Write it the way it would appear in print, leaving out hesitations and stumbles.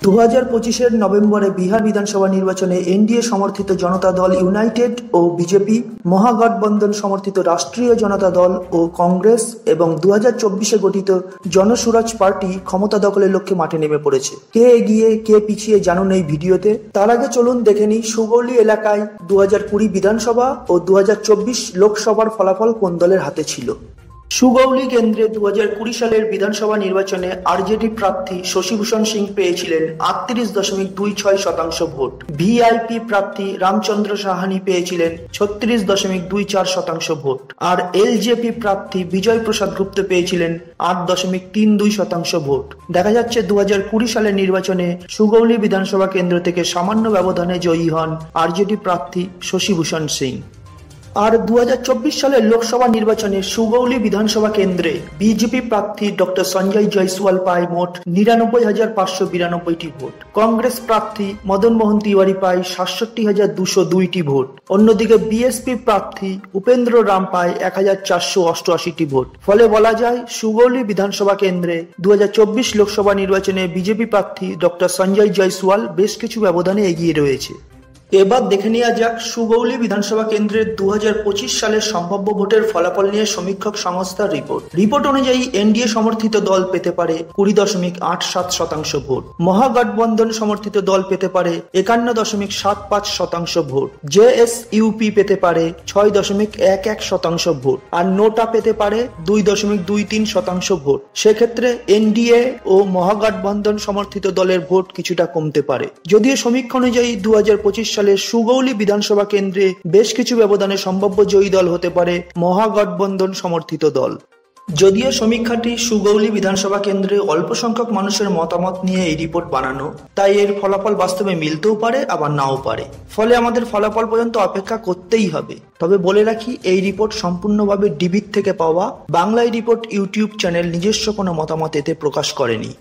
2025-এর নভেম্বরে বিহার বিধানসভা নির্বাচনে এনডিএ সমর্থিত জনতা দল ইউনাইটেড ও বিজেপি, মহাগঠবন্ধন সমর্থিত রাষ্ট্রীয় জনতা দল ও কংগ্রেস এবং 2024-এ গঠিত জনসুরাজ পার্টি ক্ষমতা দখলের লক্ষ্যে মাঠে নেমে পড়েছে। কে এগিয়ে কে পিছিয়ে জানুন এই ভিডিওতে। তার আগে চলুন দেখে নিই সুগৌলি এলাকায় 2020 বিধানসভা ও 2024 লোকসভার ফলাফল কোন দলের হাতে ছিল। সুগৌলি কেন্দ্রে 2020 সালের বিধানসভা নির্বাচনে আরজেডি প্রার্থী শশীভূষণ সিং পেয়েছিলেন 38.26% ভোট। ভিআইপি প্রার্থী রামচন্দ্র সাহানি পেয়েছিলেন 36.24% ভোট। আর এলজেপি প্রার্থী বিজয় প্রসাদ গুপ্ত পেয়েছিলেন 8.32% ভোট। দেখা যাচ্ছে 2020 সালের নির্বাচনে সুগৌলি বিধানসভা কেন্দ্র থেকে সামান্য ব্যবধানে জয়ী হন আরজেডি প্রার্থী শশীভূষণ সিং। আর 2024 সালের লোকসভা নির্বাচনে সুগৌলি বিধানসভা কেন্দ্রে বিজেপি প্রার্থী ডক্টর সঞ্জয় জয়সওয়াল পায় মোট 99,592টি ভোট। কংগ্রেস প্রার্থী মদন মোহন তিওয়ারি পায় 67,202টি ভোট। অন্যদিকে বিএসপি প্রার্থী উপেন্দ্র রাম পায় 1,488টি ভোট। ফলে বলা যায় সুগৌলি বিধানসভা কেন্দ্রে 2024 লোকসভা নির্বাচনে বিজেপি প্রার্থী ডক্টর সঞ্জয় জয়সওয়াল বেশ কিছু ব্যবধানে এগিয়ে রয়েছে। এবার দেখে নেওয়া যাক সুগৌলি বিধানসভা কেন্দ্রের 2025 সালের সম্ভাব্য ভোটের ফলাফল নিয়ে সমীক্ষক সংস্থার রিপোর্ট অনুযায়ী এনডিএ সমর্থিত দল পেতে পারে 20.87% ভোট। মহাগঠবন্ধন সমর্থিত দল পেতে পারে 51.75% ভোট। জেএসইউপি পেতে পারে 6.11% ভোট। আর নোটা পেতে পারে 2.23% ভোট। সেক্ষেত্রে এনডিএ ও মহাগঠবন্ধন সমর্থিত দলের ভোট কিছুটা কমতে পারে। যদিও সমীক্ষা অনুযায়ী 2025 সালে সুগৌলি বিধানসভা কেন্দ্রে বেশ কিছু ব্যবধানে সম্ভাব্য জয়ী দল হতে পারে মহাগঠবন্ধন সমর্থিত দল। যদিও সমীক্ষাটি সুগৌলি বিধানসভা কেন্দ্রে অল্প সংখ্যক মানুষের মতামত নিয়ে এই রিপোর্ট বানানো, তাই এর ফলাফল বাস্তবে মিলতেও পারে আবার নাও পারে। ফলে আমাদের ফলাফল পর্যন্ত অপেক্ষা করতেই হবে। তবে বলে রাখি, এই রিপোর্ট সম্পূর্ণভাবে ডিবির থেকে পাওয়া। বাংলায় রিপোর্ট ইউটিউব চ্যানেল নিজস্ব কোনো মতামত এতে প্রকাশ করেনি।